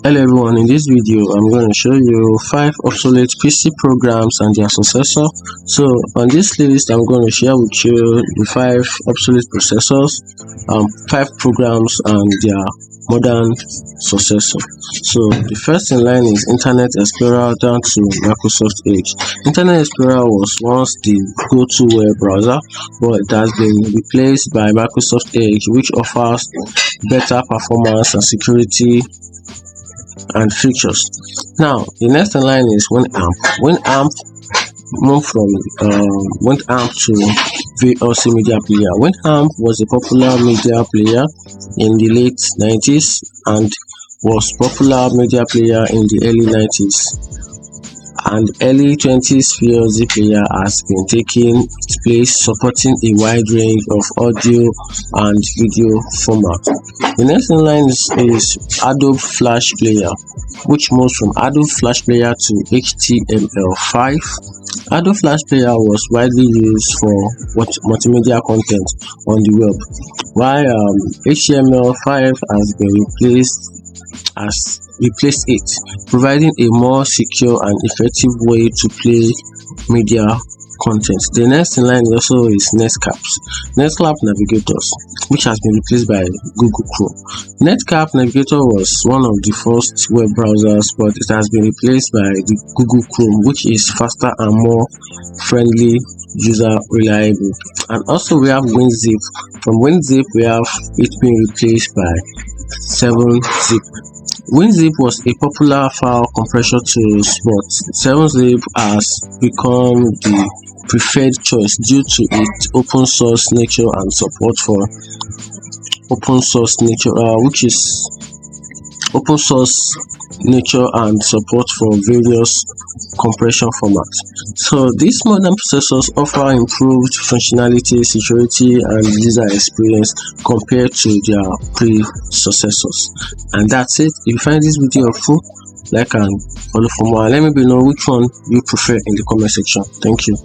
Hello everyone, in this video I'm going to show you 5 obsolete PC programs and their successor. So on this list I'm going to share with you the 5 obsolete processors, 5 programs and their modern successor. So the first in line is Internet Explorer down to Microsoft Edge. Internet Explorer was once the go-to web browser, but it has been replaced by Microsoft Edge, which offers better performance and security and features. Now the next in line is Winamp. Winamp moved from Winamp to VLC media player. Winamp was a popular media player in the late 90s and was popular media player in the early 90s, and early 20s VLC player has been taking its place, supporting a wide range of audio and video format. The next in line is Adobe Flash Player, which moves from Adobe Flash Player to HTML5. Adobe Flash Player was widely used for multimedia content on the web, while HTML5 has replaced it, providing a more secure and effective way to play media content. The next in line also is Netscape Navigators, which has been replaced by Google Chrome. Netscape Navigator was one of the first web browsers, but it has been replaced by the Google Chrome, which is faster and more friendly, user reliable. And also we have WinZip. From WinZip we have it being replaced by 7-Zip. WinZip was a popular file compression tool, but 7-Zip has become the preferred choice due to its open source nature and support for various compression formats. So these modern processors offer improved functionality, security and user experience compared to their predecessors. And that's it. If you find this video helpful, like and follow for more. Let me know which one you prefer in the comment section. Thank you.